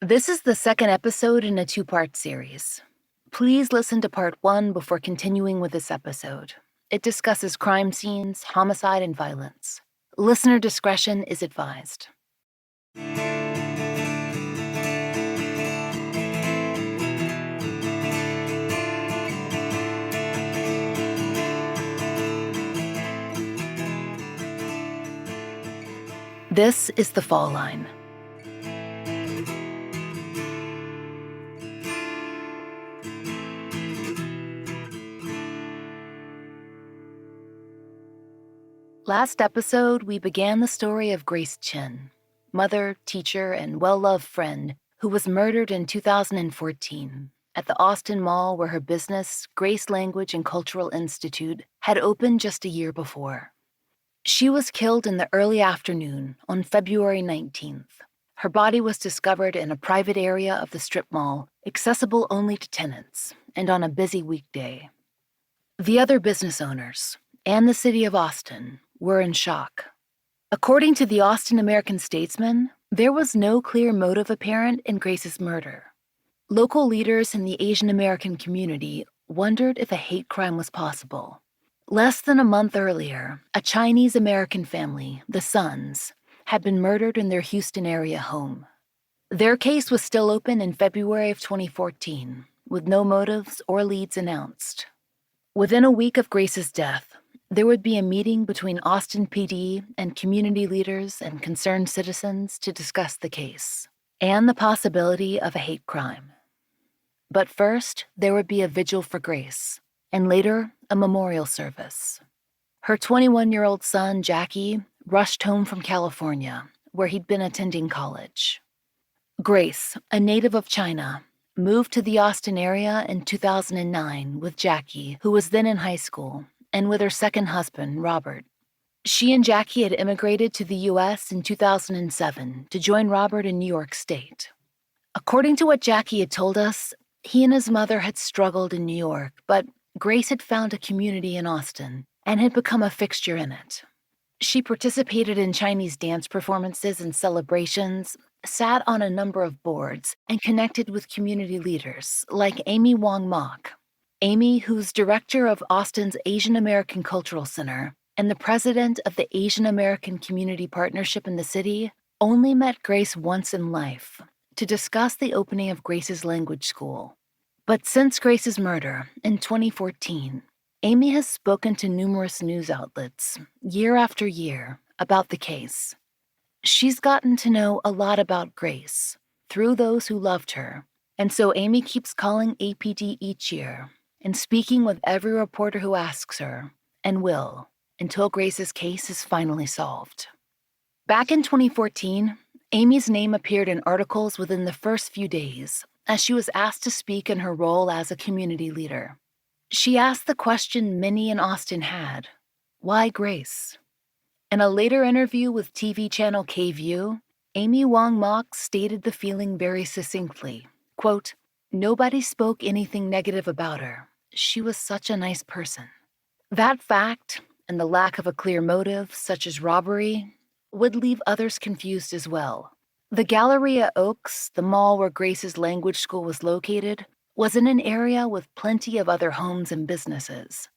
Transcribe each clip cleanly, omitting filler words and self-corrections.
This is the second episode in a two-part series. Please listen to part 1 before continuing with this episode. It discusses crime scenes, homicide, and violence. Listener discretion is advised. This is The Fall Line. Last episode, we began the story of Grace Chen, mother, teacher, and well-loved friend who was murdered in 2014 at the Austin Mall where her business, Grace Language and Cultural Institute, had opened just a year before. She was killed in the early afternoon on February 19th. Her body was discovered in a private area of the strip mall, accessible only to tenants, and on a busy weekday. The other business owners, and the city of Austin, were in shock. According to the Austin American-Statesman, there was no clear motive apparent in Grace's murder. Local leaders in the Asian American community wondered if a hate crime was possible. Less than a month earlier, a Chinese American family, the Suns, had been murdered in their Houston area home. Their case was still open in February of 2014, with no motives or leads announced. Within a week of Grace's death, there would be a meeting between Austin PD and community leaders and concerned citizens to discuss the case and the possibility of a hate crime. But first, there would be a vigil for Grace, and later, a memorial service. Her 21-year-old son, Jacky, rushed home from California, where he'd been attending college. Grace, a native of China, moved to the Austin area in 2009 with Jacky, who was then in high school, and with her second husband, Robert. She and Jacky had immigrated to the U.S. in 2007 to join Robert in New York State. According to what Jacky had told us, he and his mother had struggled in New York, but Grace had found a community in Austin and had become a fixture in it. She participated in Chinese dance performances and celebrations, sat on a number of boards, and connected with community leaders like Wong Mok. Amy, who's director of Austin's Asian American Cultural Center and the president of the Asian American Community Partnership in the city, only met Grace once in life to discuss the opening of Grace's language school. But since Grace's murder in 2014, Amy has spoken to numerous news outlets, year after year, about the case. She's gotten to know a lot about Grace through those who loved her, and so Amy keeps calling APD each year and speaking with every reporter who asks her, and will, until Grace's case is finally solved. Back in 2014, Amy's name appeared in articles within the first few days as she was asked to speak in her role as a community leader. She asked the question many in Austin had, why Grace? In a later interview with TV channel K-View, Wong Mok stated the feeling very succinctly, quote, "Nobody spoke anything negative about her. She was such a nice person." That fact, and the lack of a clear motive, such as robbery, would leave others confused as well. The Galleria Oaks, the mall where Grace's language school was located, was in an area with plenty of other homes and businesses.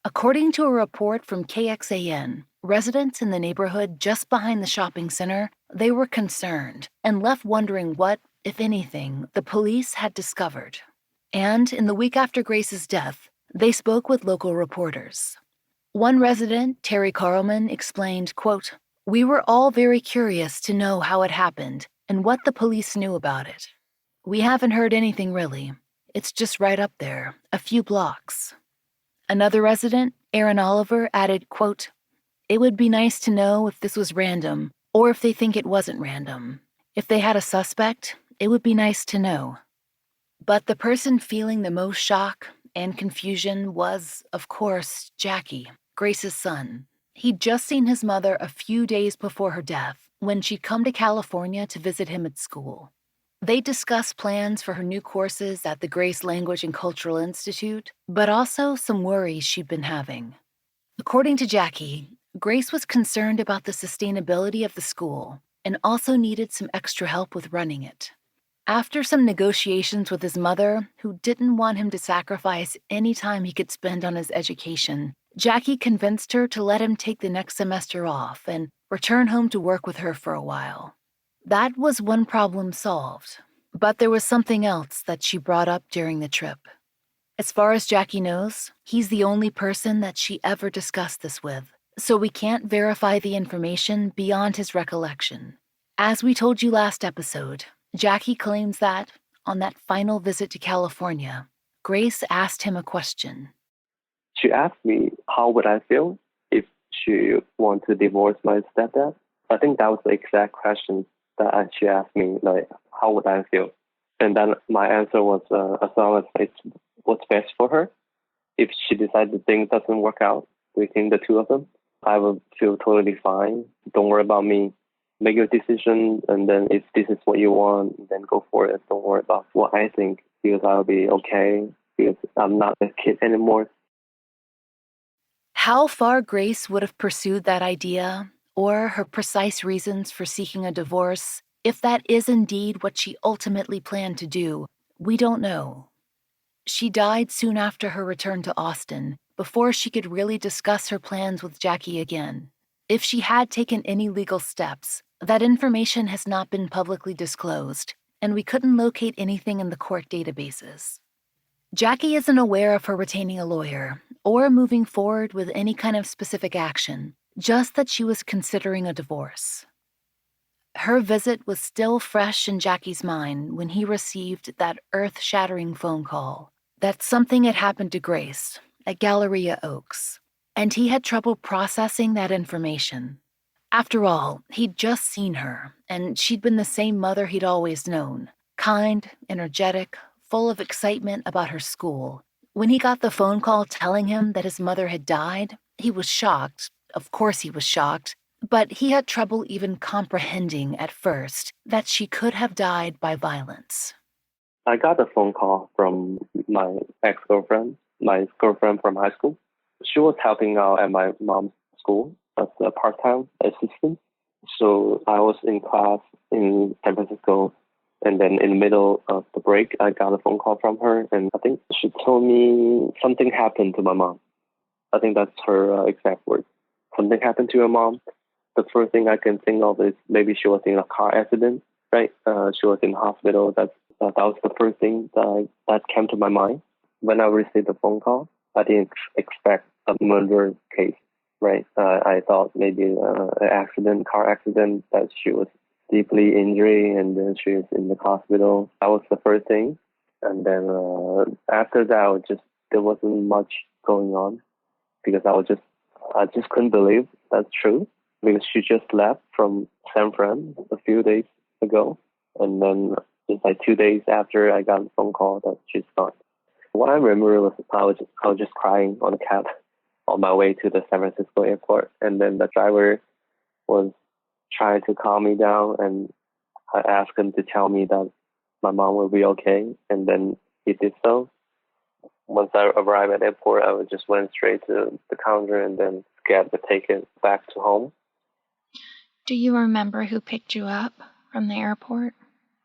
According to a report from KXAN, residents in the neighborhood just behind the shopping center, they were concerned and left wondering what, if anything, the police had discovered. And in the week after Grace's death, they spoke with local reporters. One resident, Terry Carlman, explained, quote, "We were all very curious to know how it happened and what the police knew about it. We haven't heard anything really. It's just right up there, a few blocks." Another resident, Aaron Oliver, added, quote, "It would be nice to know if this was random or if they think it wasn't random. If they had a suspect, it would be nice to know." But the person feeling the most shock and confusion was, of course, Jacky, Grace's son. He'd just seen his mother a few days before her death when she'd come to California to visit him at school. They discussed plans for her new courses at the Grace Language and Cultural Institute, but also some worries she'd been having. According to Jacky, Grace was concerned about the sustainability of the school and also needed some extra help with running it. After some negotiations with his mother, who didn't want him to sacrifice any time he could spend on his education, Jacky convinced her to let him take the next semester off and return home to work with her for a while. That was one problem solved, but there was something else that she brought up during the trip. As far as Jacky knows, he's the only person that she ever discussed this with, so we can't verify the information beyond his recollection. As we told you last episode, Jacky claims that, on that final visit to California, Grace asked him a question. She asked me how would I feel if she wanted to divorce my stepdad. I think that was the exact question that she asked me, like, how would I feel? And then my answer was, as long as it's what's best for her. If she decides the thing doesn't work out between the two of them, I will feel totally fine. Don't worry about me. Make your decision, and then if this is what you want, then go for it. Don't worry about what I think, because I'll be okay, because I'm not a kid anymore. How far Grace would have pursued that idea, or her precise reasons for seeking a divorce, if that is indeed what she ultimately planned to do, we don't know. She died soon after her return to Austin, before she could really discuss her plans with Jacky again. If she had taken any legal steps, that information has not been publicly disclosed, and we couldn't locate anything in the court databases. Jacky isn't aware of her retaining a lawyer or moving forward with any kind of specific action, just that she was considering a divorce. Her visit was still fresh in Jacky's mind when he received that earth-shattering phone call that something had happened to Grace at Galleria Oaks, and he had trouble processing that information. After all, he'd just seen her, and she'd been the same mother he'd always known, kind, energetic, full of excitement about her school. When he got the phone call telling him that his mother had died, he was shocked. Of course he was shocked, but he had trouble even comprehending at first that she could have died by violence. I got a phone call from my ex-girlfriend, my girlfriend from high school. She was helping out at my mom's school as a part-time assistant. So I was in class in San Francisco, and then in the middle of the break, I got a phone call from her, and I think she told me something happened to my mom. I think that's her exact word. Something happened to your mom. The first thing I can think of is maybe she was in a car accident, right? She was in the hospital. That was the first thing that came to my mind. When I received the phone call, I didn't expect a murder case, right? I thought maybe an car accident, that she was deeply injured and then she was in the hospital. That was the first thing. And then after that, there wasn't much going on, because I just couldn't believe that's true, because she just left from San Fran a few days ago. And then just like 2 days after, I got a phone call that she's gone. What I remember was I was just crying on a cab on my way to the San Francisco airport. And then the driver was trying to calm me down, and I asked him to tell me that my mom will be okay. And then he did so. Once I arrived at the airport, I just went straight to the counter and then get the ticket back to home. Do you remember who picked you up from the airport?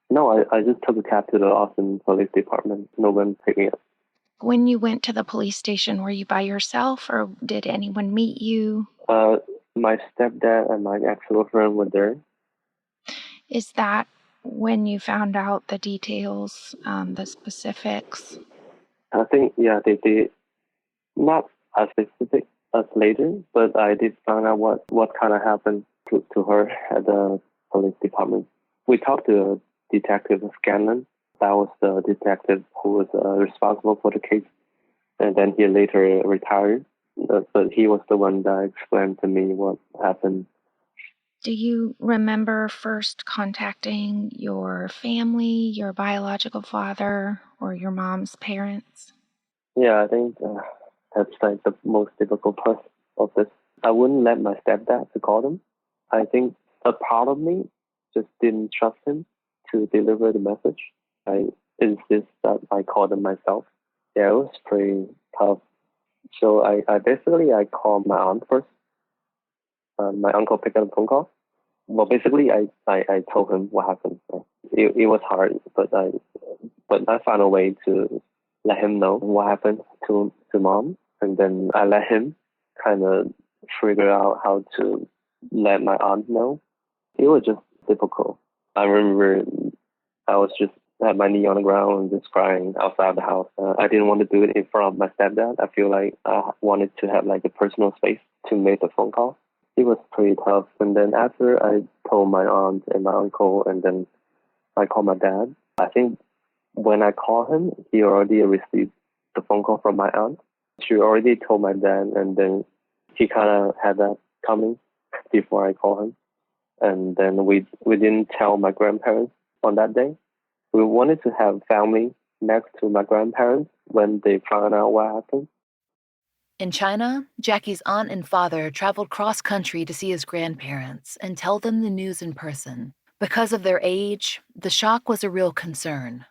No, I just took a cab to the Austin Police Department. No one picked me up. When you went to the police station, were you by yourself or did anyone meet you? My stepdad and my ex-girlfriend were there. Is that when you found out the details, the specifics? I think, yeah, they not as specific as later, but I did find out what kind of happened to her at the police department. We talked to Detective Scanlon. That was the detective who was responsible for the case. And then he later retired. But he was the one that explained to me what happened. Do you remember first contacting your family, your biological father, or your mom's parents? Yeah, I think that's like the most difficult part of this. I wouldn't let my stepdad to call them. I think a part of me just didn't trust him to deliver the message. I insist that I call them myself. Yeah, it was pretty tough. So I basically called my aunt first. My uncle picked up the phone call. Well, basically, I told him what happened. It was hard, but I found a way to let him know what happened to mom, and then I let him kind of figure out how to let my aunt know. It was just difficult. I remember I was just had my knee on the ground and just crying outside the house. I didn't want to do it in front of my stepdad. I feel like I wanted to have like a personal space to make the phone call. It was pretty tough. And then after I told my aunt and my uncle, and then I called my dad, I think when I called him, he already received the phone call from my aunt. She already told my dad, and then he kind of had that coming before I called him. And then we didn't tell my grandparents on that day. We wanted to have family next to my grandparents when they found out what happened. In China, Jacky's aunt and father traveled cross-country to see his grandparents and tell them the news in person. Because of their age, the shock was a real concern.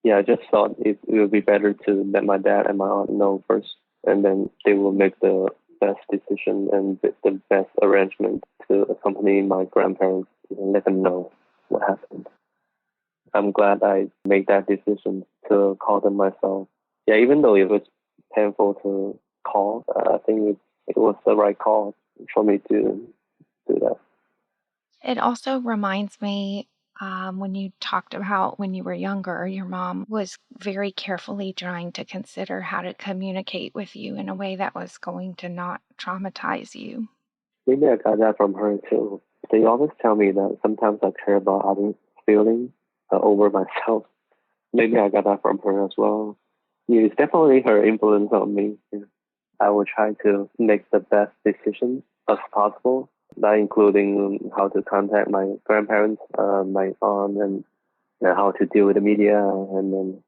Yeah, I just thought it would be better to let my dad and my aunt know first, and then they will make the best decision and the best arrangement to accompany my grandparents and let them know what happened. I'm glad I made that decision to call them myself. Yeah, even though it was painful to call, I think it was the right call for me to do that. It also reminds me when you talked about when you were younger, your mom was very carefully trying to consider how to communicate with you in a way that was going to not traumatize you. Maybe I got that from her too. They always tell me that sometimes I care about others' feelings over myself. Maybe I got that from her as well. Yeah, it's definitely her influence on me. Yeah. I will try to make the best decisions as possible, that including how to contact my grandparents, my aunt, and how to deal with the media, and then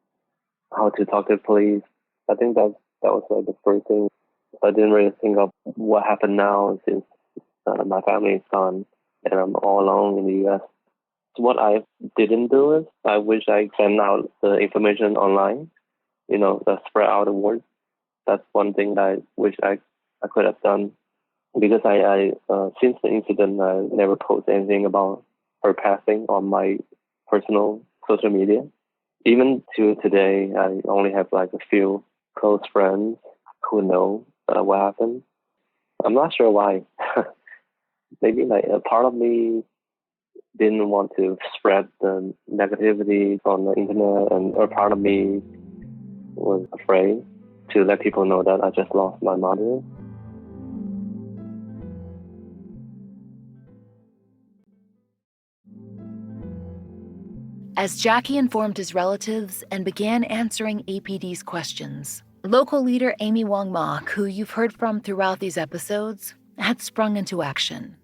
how to talk to the police. I think that was like the first thing. I didn't really think of what happened now since my family is gone and I'm all alone in the U.S. What I didn't do is I wish I sent out the information online, spread out the word. That's one thing that I wish I could have done, because I since the incident, I never posted anything about her passing on my personal social media. Even to today, I only have like a few close friends who know what happened. I'm not sure why. Maybe like a part of me didn't want to spread the negativity on the internet, and a part of me was afraid to let people know that I just lost my mother. As Jacky informed his relatives and began answering APD's questions, local leader Amy Wong Mok, who you've heard from throughout these episodes, had sprung into action.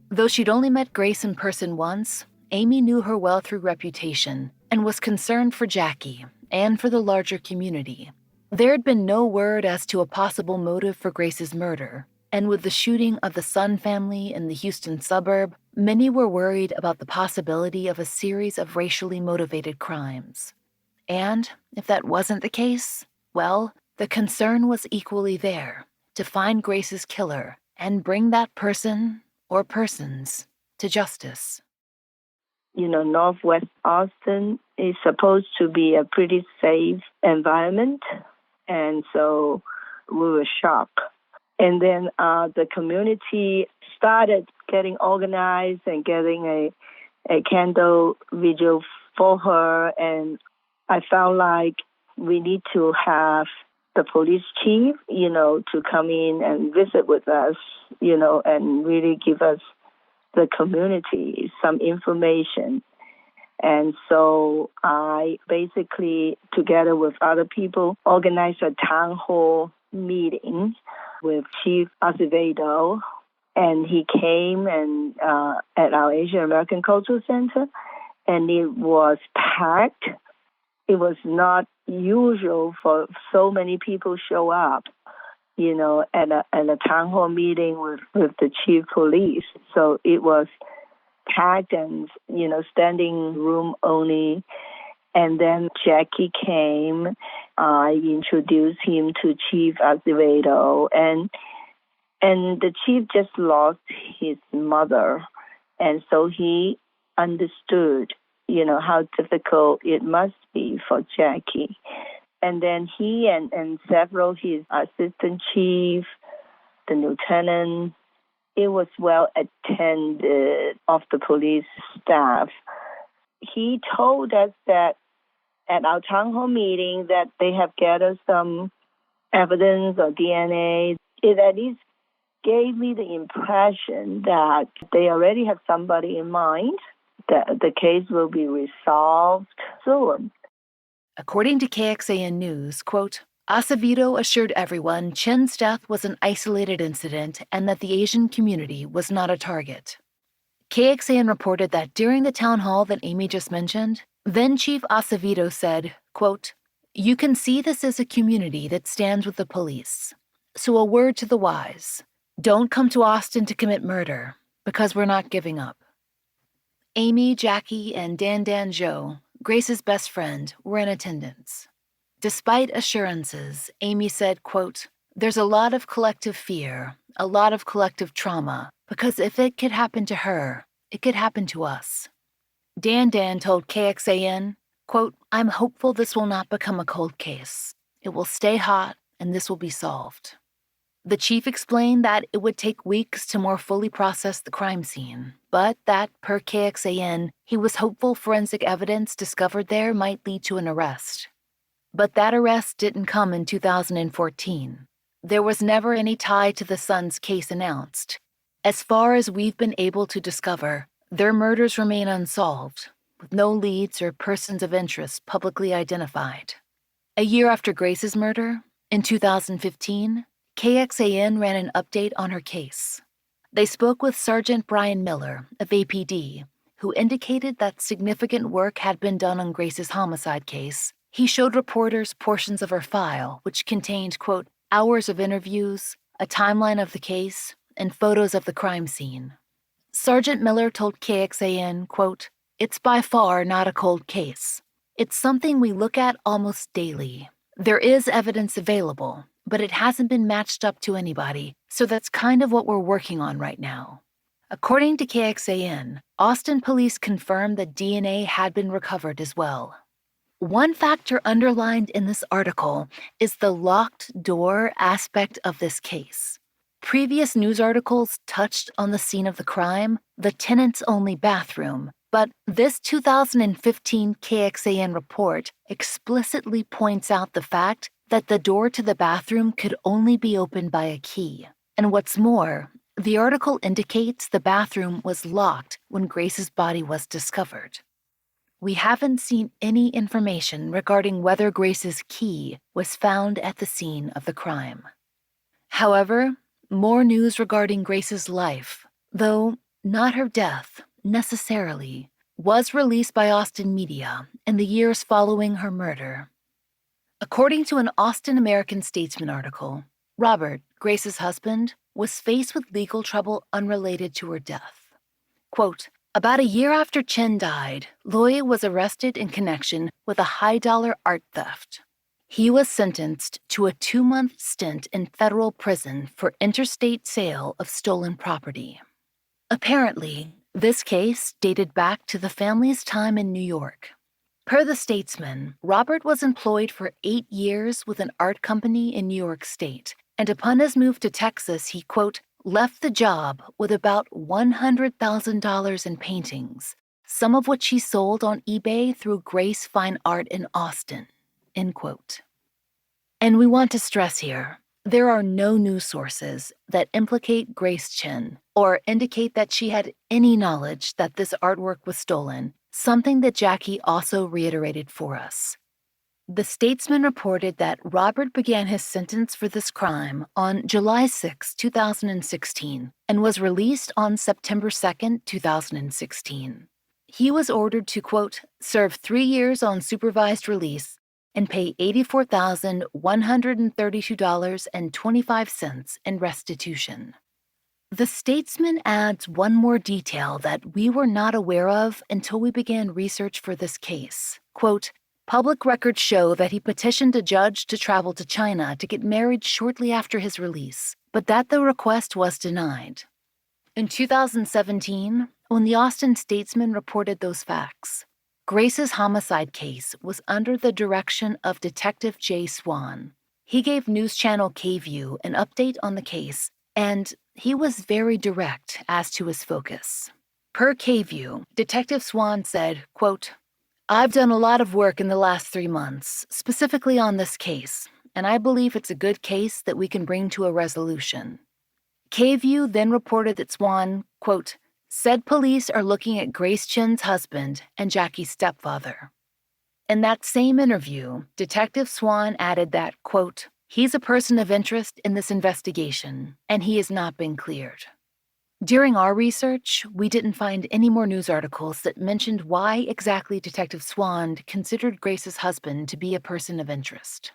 Though she'd only met Grace in person once, Amy knew her well through reputation and was concerned for Jacky and for the larger community. There had been no word as to a possible motive for Grace's murder, and with the shooting of the Sun family in the Houston suburb, many were worried about the possibility of a series of racially motivated crimes. And if that wasn't the case, well, the concern was equally there to find Grace's killer and bring that person or persons to justice. Northwest Austin is supposed to be a pretty safe environment, and so we were shocked. And then the community started getting organized and getting a candle vigil for her, and I felt like we need to have the police chief, to come in and visit with us, and really give us the community some information. And so I basically, together with other people, organized a town hall meeting with Chief Azevedo, and he came and at our Asian American Cultural Center, and it was packed. It was not usual for so many people show up, at a town hall meeting with the chief police. So it was packed and, standing room only. And then Jacky came. I introduced him to Chief Azevedo, and the chief just lost his mother, And so he understood, how difficult it must be for Jacky. And then he and several his assistant chief, the lieutenant, it was well attended of the police staff. He told us that at our town hall meeting that they have gathered some evidence or DNA. It at least gave me the impression that they already have somebody in mind, that the case will be resolved soon. According to KXAN News, quote, Acevedo assured everyone Chen's death was an isolated incident and that the Asian community was not a target. KXAN reported that during the town hall that Amy just mentioned, then Chief Acevedo said, quote, you can see this is a community that stands with the police. So a word to the wise. Don't come to Austin to commit murder, because we're not giving up. Amy, Jacky, and Dan Zhou, Grace's best friend, were in attendance. Despite assurances, Amy said, quote, there's a lot of collective fear, a lot of collective trauma, because if it could happen to her, it could happen to us. Dan told KXAN, quote, I'm hopeful this will not become a cold case. It will stay hot, and this will be solved. The chief explained that it would take weeks to more fully process the crime scene, but that, per KXAN, he was hopeful forensic evidence discovered there might lead to an arrest. But that arrest didn't come in 2014. There was never any tie to the son's case announced. As far as we've been able to discover, their murders remain unsolved, with no leads or persons of interest publicly identified. A year after Grace's murder, in 2015, KXAN ran an update on her case. They spoke with Sergeant Brian Miller of APD, who indicated that significant work had been done on Grace's homicide case. He showed reporters portions of her file, which contained, quote, hours of interviews, a timeline of the case, and photos of the crime scene. Sergeant Miller told KXAN, quote, it's by far not a cold case. It's something we look at almost daily. There is evidence available, but it hasn't been matched up to anybody, so that's kind of what we're working on right now. According to KXAN, Austin police confirmed that DNA had been recovered as well. One factor underlined in this article is the locked door aspect of this case. Previous news articles touched on the scene of the crime, the tenants-only bathroom, but this 2015 KXAN report explicitly points out the fact that the door to the bathroom could only be opened by a key. And what's more, the article indicates the bathroom was locked when Grace's body was discovered. We haven't seen any information regarding whether Grace's key was found at the scene of the crime. However, more news regarding Grace's life, though not her death necessarily, was released by Austin media in the years following her murder. According to an Austin American-Statesman article, Robert, Grace's husband, was faced with legal trouble unrelated to her death. Quote, about a year after Chen died, Loy was arrested in connection with a high-dollar art theft. He was sentenced to a 2-month stint in federal prison for interstate sale of stolen property. Apparently, this case dated back to the family's time in New York. Per the Statesman, Robert was employed for 8 years with an art company in New York State, and upon his move to Texas, he, quote, left the job with about $100,000 in paintings, some of which he sold on eBay through Grace Fine Art in Austin, end quote. And we want to stress here, there are no news sources that implicate Grace Chen or indicate that she had any knowledge that this artwork was stolen, something that Jacky also reiterated for us. The Statesman reported that Robert began his sentence for this crime on July 6, 2016, and was released on September 2, 2016. He was ordered to, quote, serve 3 years on supervised release and pay $84,132.25 in restitution. The Statesman adds one more detail that we were not aware of until we began research for this case. Quote, public records show that he petitioned a judge to travel to China to get married shortly after his release, but that the request was denied. In 2017, When the Austin Statesman reported those facts, Grace's homicide case was under the direction of Detective Jay Swan. He gave news channel KVUE an update on the case, and he was very direct as to his focus. Per KVUE, Detective Swan said, quote, "I've done a lot of work in the last 3 months, specifically on this case, and I believe it's a good case that we can bring to a resolution." KVUE then reported that Swan, quote, "said police are looking at Grace Chen's husband and Jacky's stepfather." In that same interview, Detective Swan added that, quote, "he's a person of interest in this investigation, and he has not been cleared." During our research, we didn't find any more news articles that mentioned why exactly Detective Swan considered Grace's husband to be a person of interest.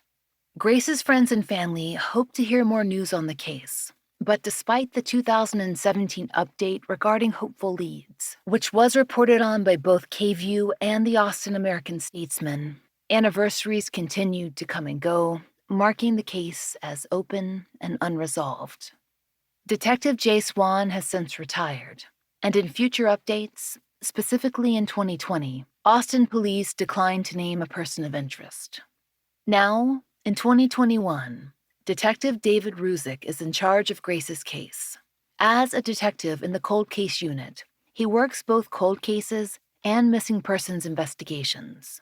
Grace's friends and family hope to hear more news on the case. But despite the 2017 update regarding hopeful leads, which was reported on by both KVUE and the Austin American-Statesman, anniversaries continued to come and go, marking the case as open and unresolved. Detective Jay Swan has since retired, and in future updates, specifically in 2020, Austin police declined to name a person of interest. Now, in 2021, Detective David Ruzick is in charge of Grace's case. As a detective in the cold case unit, he works both cold cases and missing persons investigations.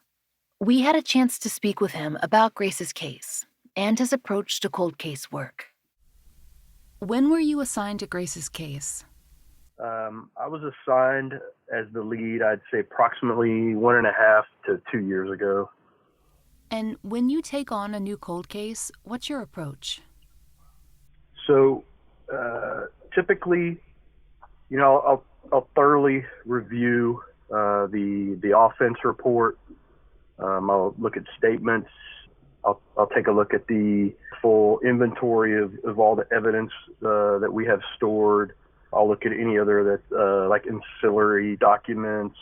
We had a chance to speak with him about Grace's case and his approach to cold case work. When were you assigned to Grace's case? I was assigned as the lead, I'd say approximately 1.5 to 2 years ago. And when you take on a new cold case, what's your approach? So typically, I'll thoroughly review the offense report. I'll look at statements. I'll take a look at the full inventory of all the evidence that we have stored. I'll look at any other that like ancillary documents.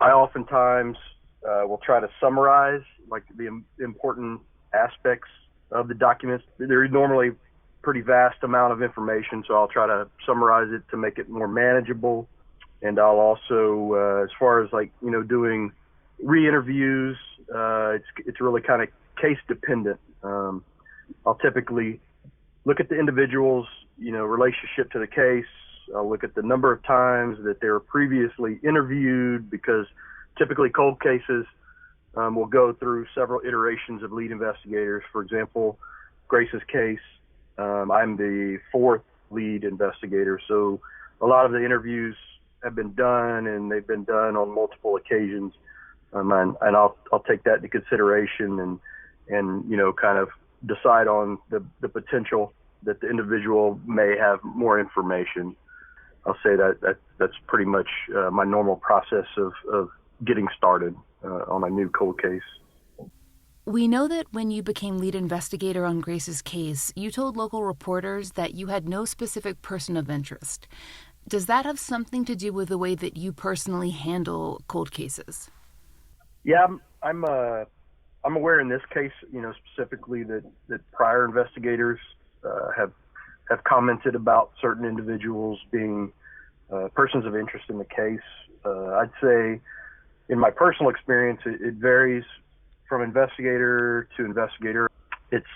I oftentimes will try to summarize like the important aspects of the documents. There's normally pretty vast amount of information, so I'll try to summarize it to make it more manageable. And I'll also, as far as doing re-interviews, it's really kind of case dependent. I'll typically look at the individual's, relationship to the case. I'll look at the number of times that they were previously interviewed, because typically cold cases will go through several iterations of lead investigators. For example, Grace's case, I'm the 4th lead investigator. So a lot of the interviews have been done, and they've been done on multiple occasions. And I'll take that into consideration and kind of decide on the potential that the individual may have more information. I'll say that's pretty much my normal process of getting started on a new cold case. We know that when you became lead investigator on Grace's case, you told local reporters that you had no specific person of interest. Does that have something to do with the way that you personally handle cold cases? Yeah, I'm aware in this case, specifically that prior investigators have commented about certain individuals being persons of interest in the case. I'd say, in my personal experience, it varies from investigator to investigator. It's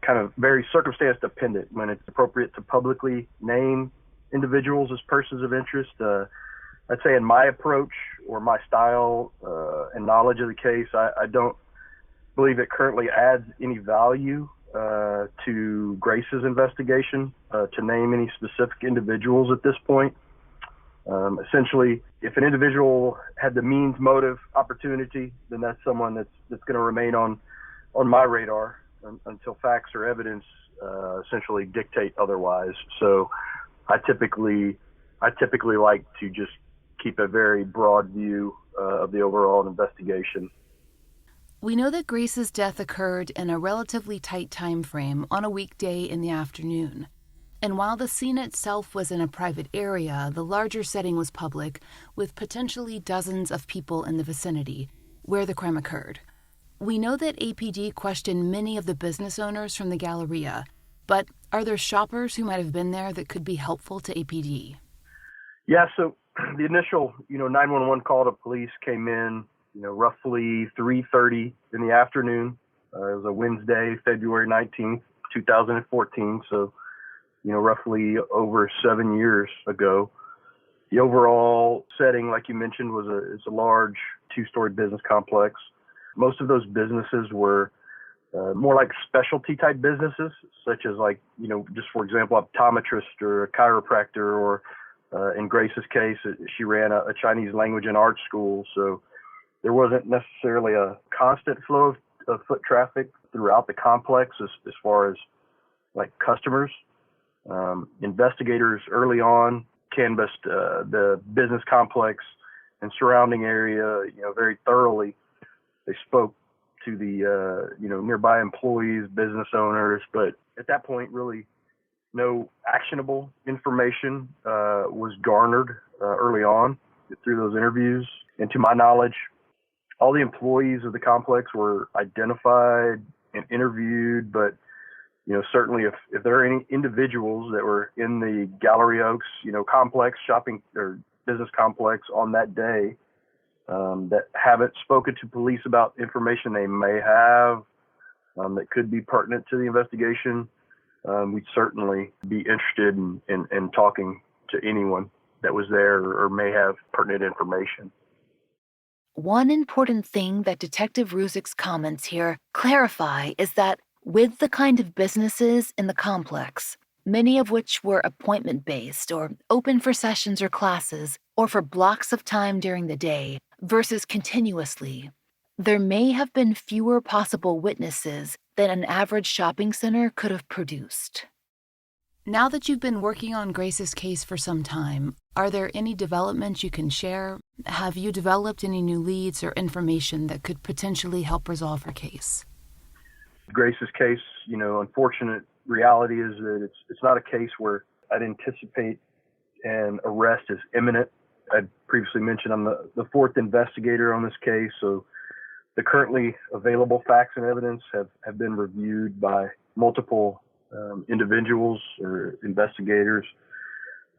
kind of very circumstance dependent when it's appropriate to publicly name individuals as persons of interest. I'd say in my approach or my style and knowledge of the case, I don't believe it currently adds any value to Grace's investigation to name any specific individuals at this point. Essentially, if an individual had the means, motive, opportunity, then that's someone that's going to remain on my radar until facts or evidence essentially dictate otherwise. So I typically like to just keep a very broad view of the overall investigation. We know that Grace's death occurred in a relatively tight time frame on a weekday in the afternoon. And while the scene itself was in a private area, the larger setting was public, with potentially dozens of people in the vicinity where the crime occurred. We know that APD questioned many of the business owners from the Galleria, but are there shoppers who might have been there that could be helpful to APD? Yeah, so the initial, 911 call to police came in, roughly 3:30 in the afternoon. It was a Wednesday, February 19th, 2014. So, roughly over 7 years ago. The overall setting, like you mentioned, it's a large two-story business complex. Most of those businesses were more like specialty type businesses, such as just for example, optometrist or a chiropractor, or in Grace's case, she ran a Chinese language and art school. So there wasn't necessarily a constant flow of foot traffic throughout the complex as far as like customers. Investigators early on canvassed the business complex and surrounding area, very thoroughly. They spoke to the, nearby employees, business owners, but at that point, really no actionable information was garnered early on through those interviews. And to my knowledge, all the employees of the complex were identified and interviewed, but certainly if there are any individuals that were in the Gallery Oaks, complex shopping or business complex on that day that haven't spoken to police about information they may have that could be pertinent to the investigation, we'd certainly be interested in talking to anyone that was there or may have pertinent information. One important thing that Detective Ruzik's comments here clarify is that with the kind of businesses in the complex, many of which were appointment-based or open for sessions or classes or for blocks of time during the day versus continuously, there may have been fewer possible witnesses than an average shopping center could have produced. Now that you've been working on Grace's case for some time, are there any developments you can share? Have you developed any new leads or information that could potentially help resolve her case? Grace's case, unfortunate reality is that it's not a case where I'd anticipate an arrest is imminent. I'd previously mentioned I'm the fourth investigator on this case, so the currently available facts and evidence have been reviewed by multiple individuals or investigators.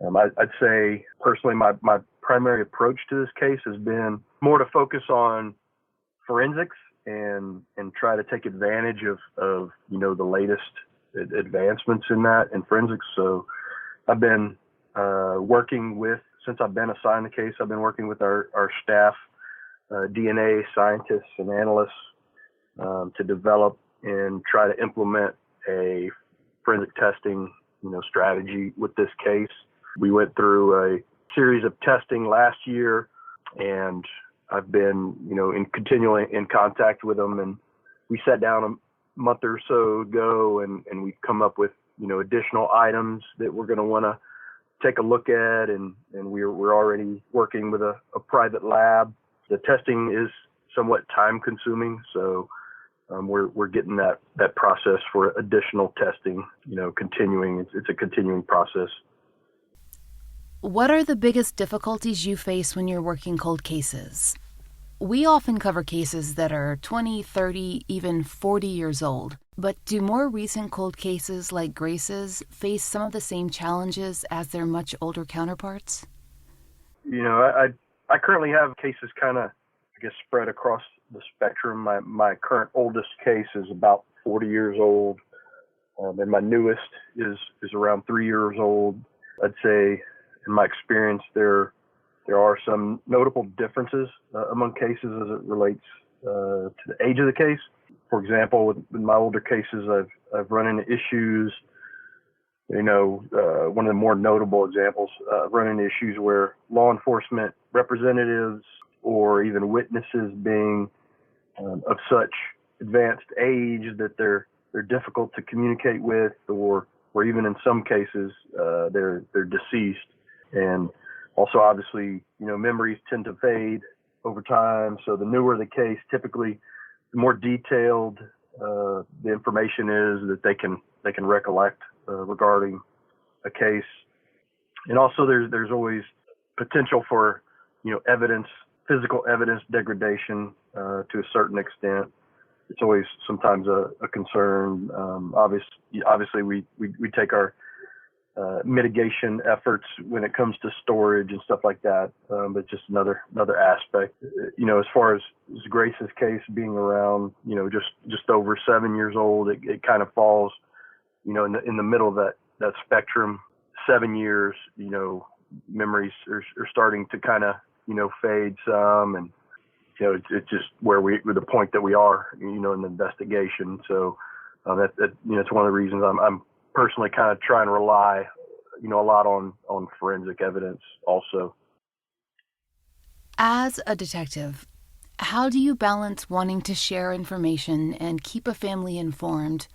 I'd say personally my primary approach to this case has been more to focus on forensics and try to take advantage of the latest advancements in that in forensics. So I've been working since I've been assigned the case, I've been working with our staff, DNA scientists and analysts to develop and try to implement a forensic testing strategy with this case. We went through a series of testing last year, and I've been, continually in contact with them, and we sat down a month or so ago, and we've come up with, additional items that we're going to want to take a look at, and we're already working with a private lab. The testing is somewhat time consuming, so we're getting that process for additional testing, continuing. It's a continuing process. What are the biggest difficulties you face when you're working cold cases? We often cover cases that are 20, 30, even 40 years old. But do more recent cold cases like Grace's face some of the same challenges as their much older counterparts? I currently have cases kind of, spread across the spectrum. My current oldest case is about 40 years old, and my newest is around 3 years old. I'd say, in my experience, there are some notable differences among cases as it relates to the age of the case. For example, with my older cases, I've run into issues. One of the more notable examples, run into issues where law enforcement representatives or even witnesses being of such advanced age that they're difficult to communicate with, or even in some cases they're deceased. And also, obviously, memories tend to fade over time. So the newer the case, typically, the more detailed the information is that they can recollect regarding a case. And also, there's always potential for physical evidence degradation to a certain extent. It's always sometimes a concern. Obviously, we take our mitigation efforts when it comes to storage and stuff like that. But just another aspect, as far as Grace's case being around, just over 7 years old, it kind of falls, in the middle of that spectrum. 7 years, memories are starting to kind of, fade some, and it's just where the point that we are, in the investigation. So that it's one of the reasons I'm personally kind of trying to rely, a lot on forensic evidence also. As a detective, how do you balance wanting to share information and keep a family informed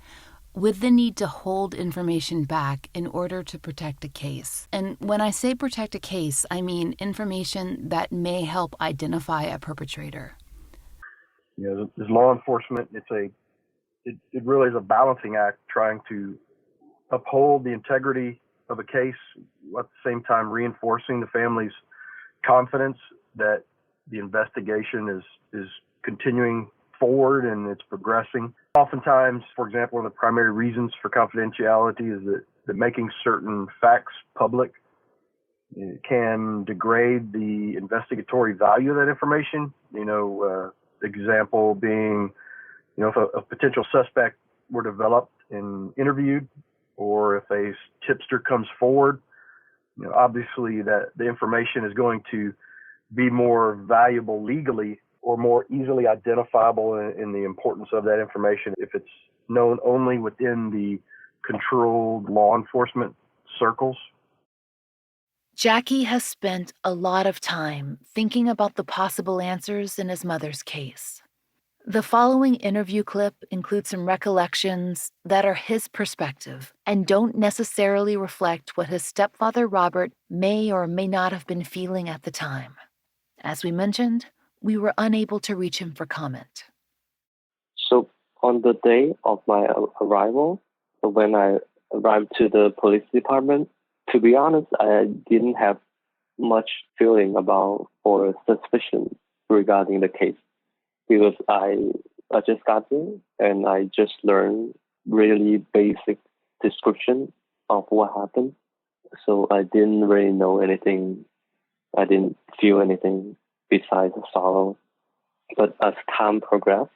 with the need to hold information back in order to protect a case? And when I say protect a case, I mean information that may help identify a perpetrator. As law enforcement, it really is a balancing act, trying to uphold the integrity of a case, at the same time reinforcing the family's confidence that the investigation is continuing forward and it's progressing. Oftentimes, for example, one of the primary reasons for confidentiality is that making certain facts public can degrade the investigatory value of that information. Example being, if a potential suspect were developed and interviewed, or if a tipster comes forward, obviously that the information is going to be more valuable legally or more easily identifiable in the importance of that information if it's known only within the controlled law enforcement circles. Jacky has spent a lot of time thinking about the possible answers in his mother's case. The following interview clip includes some recollections that are his perspective and don't necessarily reflect what his stepfather Robert may or may not have been feeling at the time. As we mentioned, we were unable to reach him for comment. So on the day of my arrival, when I arrived to the police department, to be honest, I didn't have much feeling about or suspicion regarding the case, because I just got there and I just learned really basic description of what happened. So I didn't really know anything. I didn't feel anything besides sorrow. But as time progressed,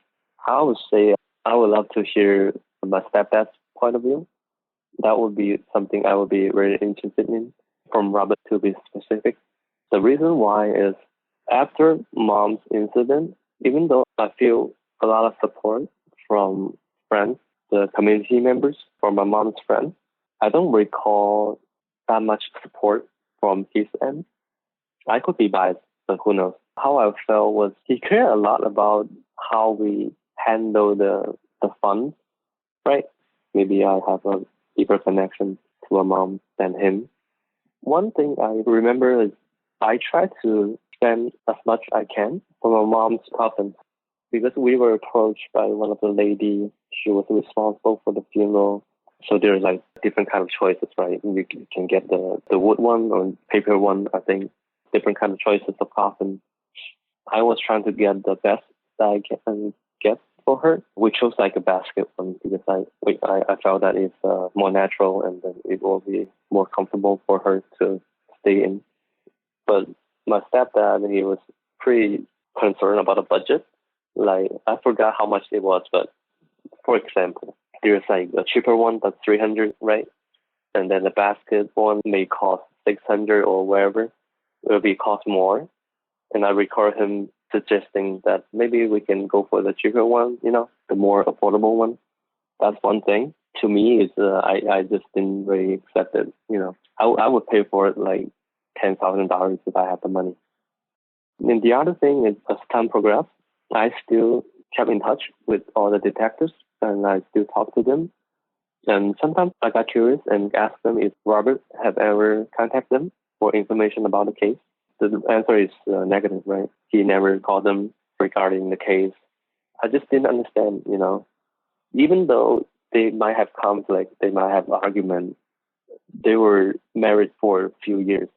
I would say I would love to hear my stepdad's point of view. That would be something I would be very interested in, from Robert to be specific. The reason why is after mom's incident, even though I feel a lot of support from friends, the community members, from my mom's friends, I don't recall that much support from his end. I could be biased, but who knows. How I felt was he cared a lot about how we handle the funds, right? Maybe I have a deeper connection to my mom than him. One thing I remember is I try to spend as much I can for my mom's coffin, because we were approached by one of the ladies. She was responsible for the funeral. So there's like different kind of choices, right? You can get the wood one or paper one, I think. Different kind of choices of coffin. I was trying to get the best that I can get for her. We chose like a basket one because I felt that it's more natural and then it will be more comfortable for her to stay in. But my stepdad, he was pretty concerned about the budget. Like, I forgot how much it was, but for example, there's like a cheaper one that's $300, right? And then the basket one may cost $600 or wherever. It will be cost more. And I recall him suggesting that maybe we can go for the cheaper one, the more affordable one. That's one thing. To me, is I just didn't really accept it. I would pay for it like $10,000 if I had the money. And the other thing is, as time progressed, I still kept in touch with all the detectives and I still talk to them. And sometimes I got curious and asked them if Robert have ever contacted them for information about the case. The answer is negative, right? He never called them regarding the case. I just didn't understand, Even though they might have conflict, they might have argument, they were married for a few years.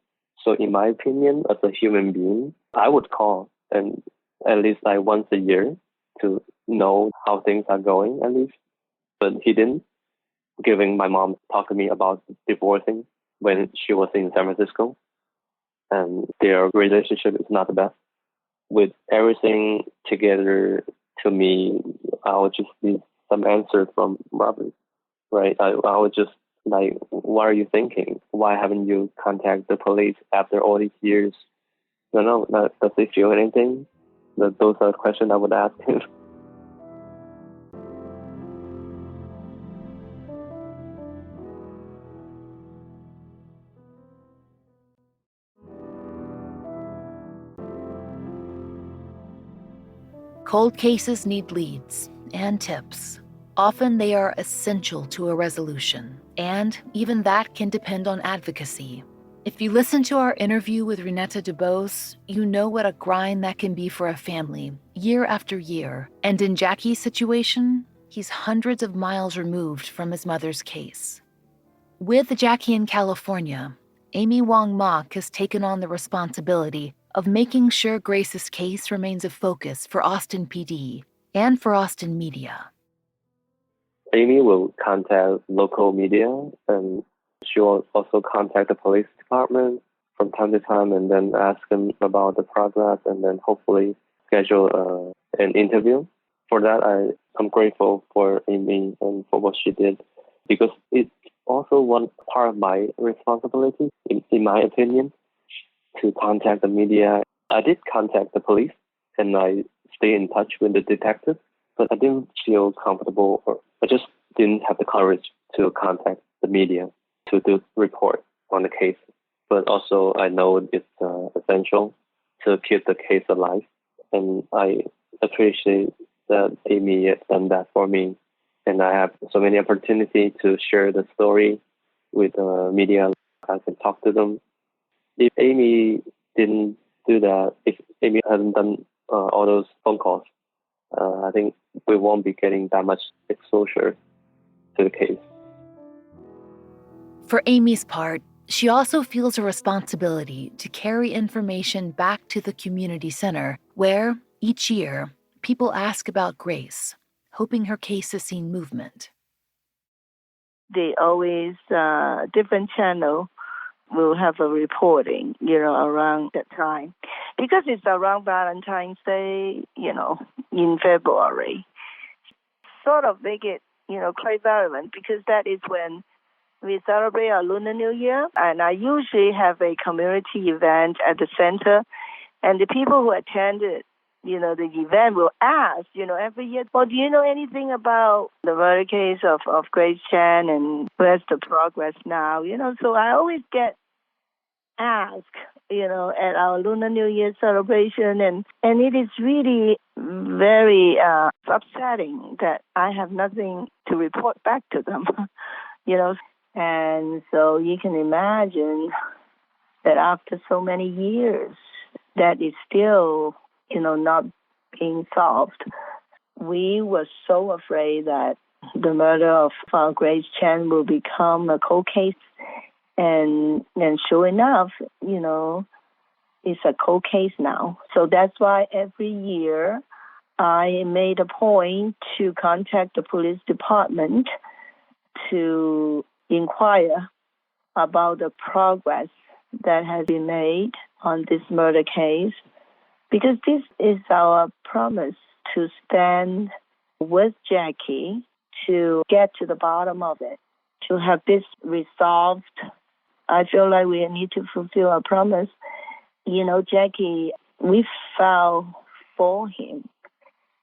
So in my opinion, as a human being, I would call and at least like once a year to know how things are going at least. But he didn't, giving my mom talk to me about divorcing. when she was in San Francisco, and their relationship is not the best. With everything together, to me, I would just need some answers from Robert, right? I would just like, what are you thinking? Why haven't you contacted the police after all these years? No, does he feel anything? Those are questions I would ask him. Cold cases need leads and tips. Often they are essential to a resolution, and even that can depend on advocacy. If you listen to our interview with Renata Dubose, you know what a grind that can be for a family, year after year. And in Jacky's situation, he's hundreds of miles removed from his mother's case. With Jacky in California, Amy Wong Mok has taken on the responsibility of making sure Grace's case remains a focus for Austin PD and for Austin media. Amy will contact local media, and she will also contact the police department from time to time and then ask them about the progress and then hopefully schedule an interview. For that, I'm grateful for Amy and for what she did, because it's also one part of my responsibility, in my opinion, to contact the media. I did contact the police and I stay in touch with the detective, but I didn't feel comfortable, or I just didn't have the courage to contact the media to do report on the case. But also I know it's essential to keep the case alive, and I appreciate that Amy has done that for me. And I have so many opportunities to share the story with media. I can talk to them. If Amy didn't do that, if Amy hadn't done all those phone calls, I think we won't be getting that much exposure to the case. For Amy's part, she also feels a responsibility to carry information back to the community center, where, each year, people ask about Grace, hoping her case has seen movement. They always, different channel will have a reporting, around that time. Because it's around Valentine's Day, in February. Sort of make it, quite relevant, because that is when we celebrate our Lunar New Year. And I usually have a community event at the center. And the people who attended, the event will ask, every year, well, do you know anything about the murder case of Grace Chen, and where's the progress now? So I always get asked, at our Lunar New Year celebration, and it is really very upsetting that I have nothing to report back to them, And so you can imagine that after so many years, that is still, not being solved. We were so afraid that the murder of Grace Chen will become a cold case. And sure enough, it's a cold case now. So that's why every year I made a point to contact the police department to inquire about the progress that has been made on this murder case, because this is our promise to stand with Jacky to get to the bottom of it, to have this resolved. I feel like we need to fulfill our promise. Jacky, we fell for him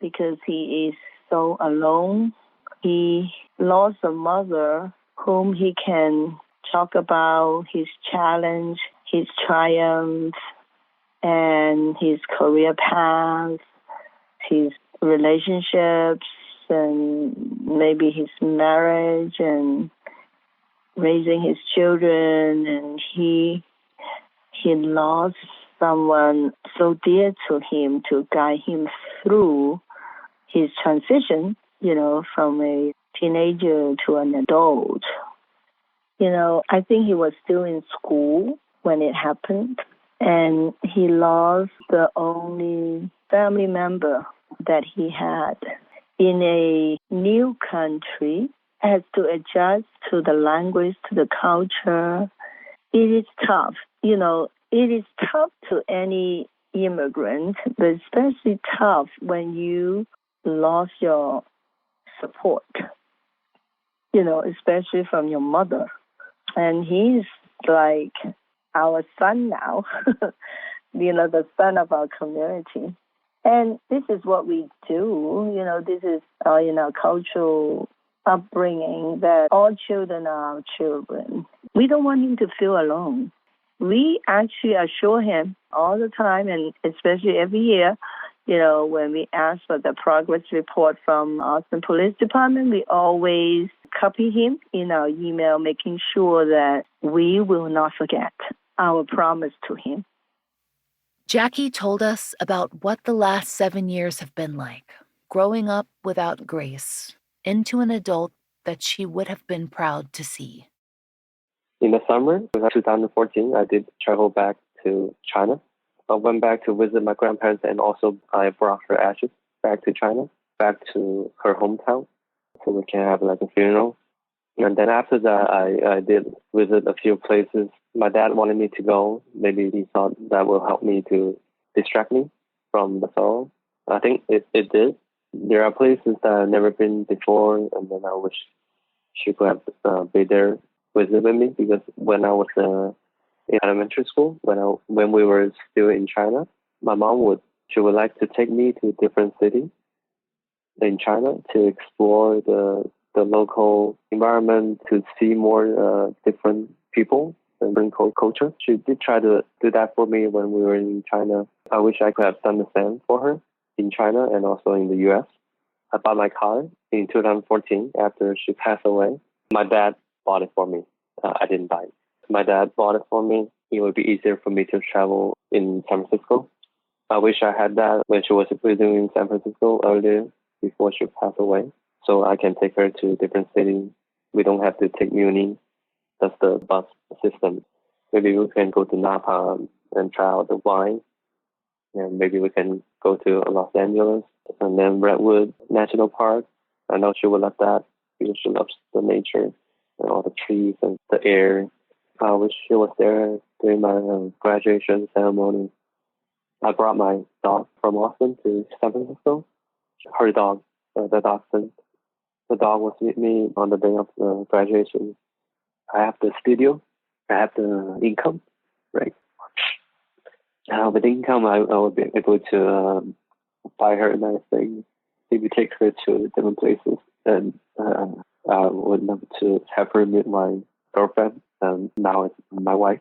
because he is so alone. He lost a mother whom he can talk about his challenge, his triumph, and his career path, his relationships, and maybe his marriage and raising his children. And he lost someone so dear to him to guide him through his transition, from a teenager to an adult. I think he was still in school when it happened, and he lost the only family member that he had in a new country, has to adjust to the language, to the culture, it is tough. It is tough to any immigrant, but especially tough when you lost your support, especially from your mother. And he's like our son now, the son of our community. And this is what we do. This is our cultural upbringing, that all children are our children. We don't want him to feel alone. We actually assure him all the time, and especially every year, when we ask for the progress report from Austin Police Department, we always copy him in our email, making sure that we will not forget our promise to him. Jacky told us about what the last 7 years have been like, growing up without Grace, into an adult that she would have been proud to see. In the summer of 2014, I did travel back to China. I went back to visit my grandparents, and also I brought her ashes back to China, back to her hometown, so we can have like a funeral. And then after that, I did visit a few places. My dad wanted me to go. Maybe he thought that will help me to distract me from the sorrow. I think it did. There are places that I've never been before, and then I wish she could have been there visit with me, because when I was in elementary school, when we were still in China, my mom would like to take me to different cities in China to explore the local environment, to see more different people and different culture. She did try to do that for me when we were in China. I wish I could have done the same for her in China and also in the U.S. I bought my car in 2014 after she passed away. My dad bought it for me. I didn't buy it. My dad bought it for me. It would be easier for me to travel in San Francisco. I wish I had that when she was living in San Francisco earlier, before she passed away, so I can take her to different cities. We don't have to take Muni. That's the bus system. Maybe we can go to Napa and try out the wine. And maybe we can go to Los Angeles and then Redwood National Park. I know she would love that because she loves the nature and all the trees and the air. I wish she was there during my graduation ceremony. I brought my dog from Austin to San Francisco. Her dog, the dachshund. The dog was with me on the day of the graduation. I have the studio. I have the income, right? With income, I would be able to buy her nice things, maybe take her to different places, and I would love to have her meet my girlfriend, and now it's my wife.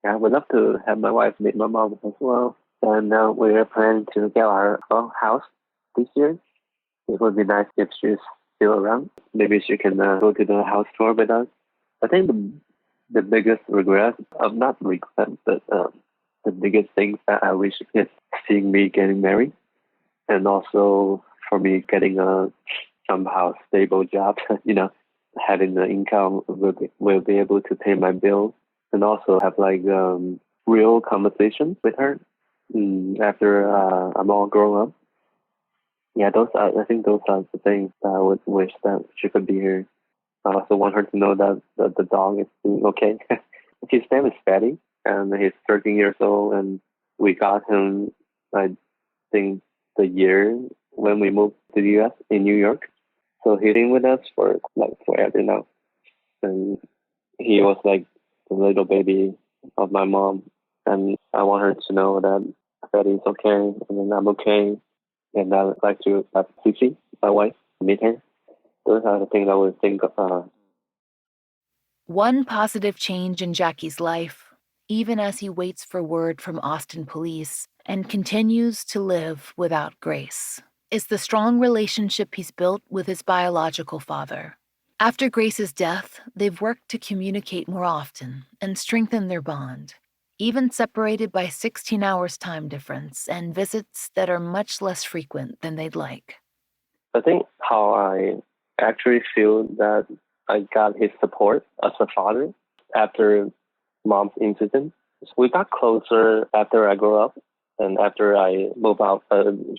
I would love to have my wife meet my mom as well. And we're planning to get our own house this year. It would be nice if she's still around. Maybe she can go to the house tour with us. I think the biggest regret, not regret, but the biggest thing that I wish is seeing me getting married, and also for me getting a somehow stable job. Having the income will be able to pay my bills, and also have like real conversations with her after I'm all grown up. Yeah, I think those are the things that I would wish that she could be here. I also want her to know that the dog is doing okay. His name is Fatty, and he's 13 years old, and we got him, I think, the year when we moved to the U.S. in New York. So he's been with us for forever now. And he was like the little baby of my mom. And I want her to know that Fatty's okay, and then I'm okay. And I would like to have Cici, my wife, meet her. Those are the things I would think of. One positive change in Jacky's life, even as he waits for word from Austin police and continues to live without Grace, is the strong relationship he's built with his biological father. After Grace's death, they've worked to communicate more often and strengthen their bond, even separated by 16 hours time difference and visits that are much less frequent than they'd like. I think how I actually feel that I got his support as a father after mom's incident. We got closer after I grew up and after I moved out,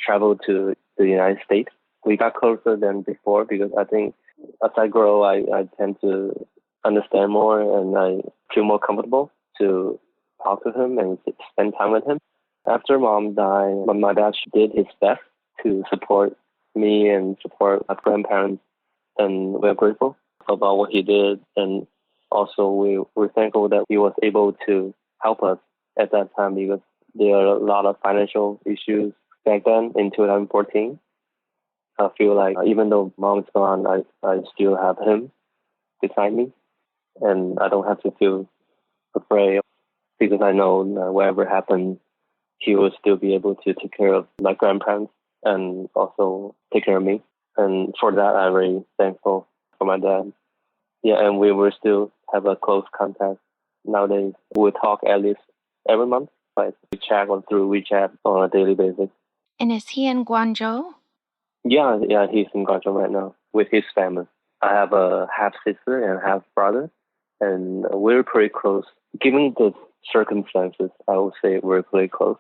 traveled to the United States. We got closer than before because I think as I grow, I tend to understand more and I feel more comfortable to talk to him and spend time with him. After mom died, my dad did his best to support me and support my grandparents, and we're grateful about what he did. And also we're thankful that he was able to help us at that time because there are a lot of financial issues back then in 2014. I feel like even though mom's gone, I still have him beside me, and I don't have to feel afraid because I know whatever happens, he will still be able to take care of my grandparents and also take care of me. And for that, I'm very thankful for my dad. Yeah, and we will still have a close contact nowadays. We talk at least every month. Like we chat on through WeChat on a daily basis. And is he in Guangzhou? Yeah, he's in Guangzhou right now with his family. I have a half sister and half brother, and we're pretty close. Given the circumstances, I would say we're pretty close,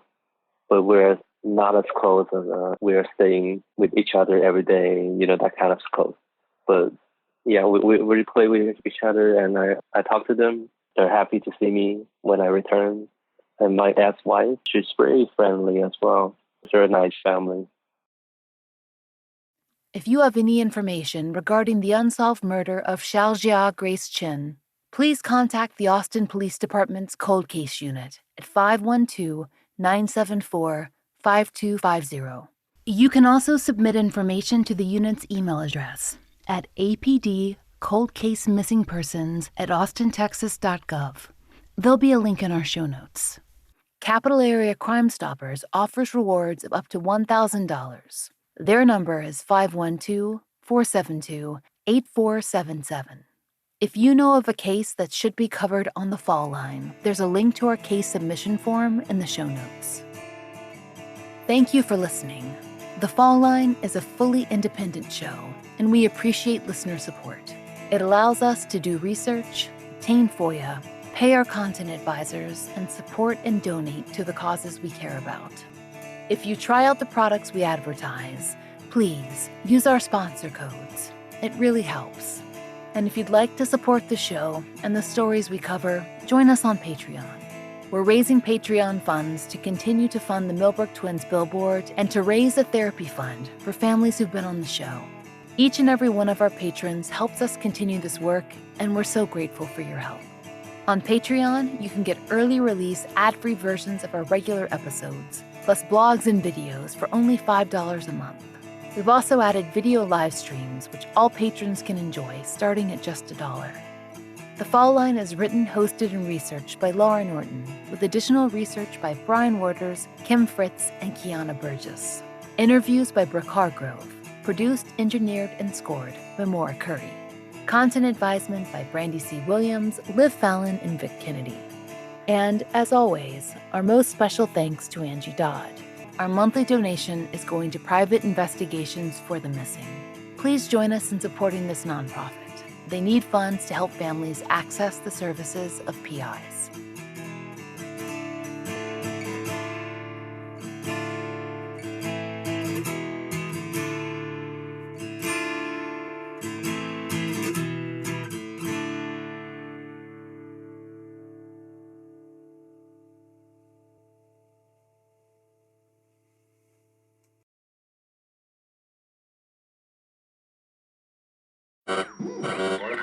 but we're not as close as we're staying with each other every day, that kind of close. But yeah, we play with each other, and I talk to them. They're happy to see me when I return. And my dad's wife, she's very friendly as well. They're a nice family. If you have any information regarding the unsolved murder of Xiaojia Grace Chen, please contact the Austin Police Department's Cold Case Unit at 512-974-5250. You can also submit information to the unit's email address at apdcoldcasemissingpersons@austintexas.gov. There'll be a link in our show notes. Capital Area Crime Stoppers offers rewards of up to $1,000. Their number is 512-472-8477. If you know of a case that should be covered on the Fall Line, there's a link to our case submission form in the show notes. Thank you for listening. The Fall Line is a fully independent show, and we appreciate listener support. It allows us to do research, obtain FOIA, pay our content advisors, and support and donate to the causes we care about. If you try out the products we advertise, please use our sponsor codes. It really helps. And if you'd like to support the show and the stories we cover, join us on Patreon. We're raising Patreon funds to continue to fund the Millbrook Twins billboard and to raise a therapy fund for families who've been on the show. Each and every one of our patrons helps us continue this work, and we're so grateful for your help. On Patreon, you can get early release ad-free versions of our regular episodes, plus blogs and videos for only $5 a month. We've also added video live streams, which all patrons can enjoy, starting at just $1. The Fall Line is written, hosted, and researched by Laura Norton, with additional research by Brian Waters, Kim Fritz, and Kiana Burgess. Interviews by Brooke Hargrove. Produced, engineered, and scored by Maura Curry. Content advisement by Brandy C. Williams, Liv Fallon, and Vic Kennedy. And, as always, our most special thanks to Angie Dodd. Our monthly donation is going to private investigations for the missing. Please join us in supporting this nonprofit. They need funds to help families access the services of PIs.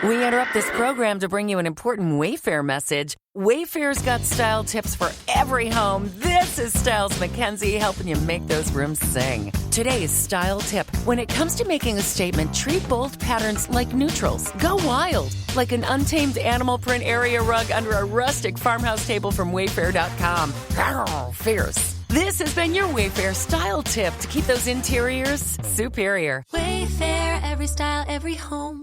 We interrupt this program to bring you an important Wayfair message. Wayfair's got style tips for every home. This is Styles McKenzie helping you make those rooms sing. Today's style tip. When it comes to making a statement, treat bold patterns like neutrals. Go wild, like an untamed animal print area rug under a rustic farmhouse table from Wayfair.com. Arr, fierce. This has been your Wayfair style tip to keep those interiors superior. Wayfair, every style, every home.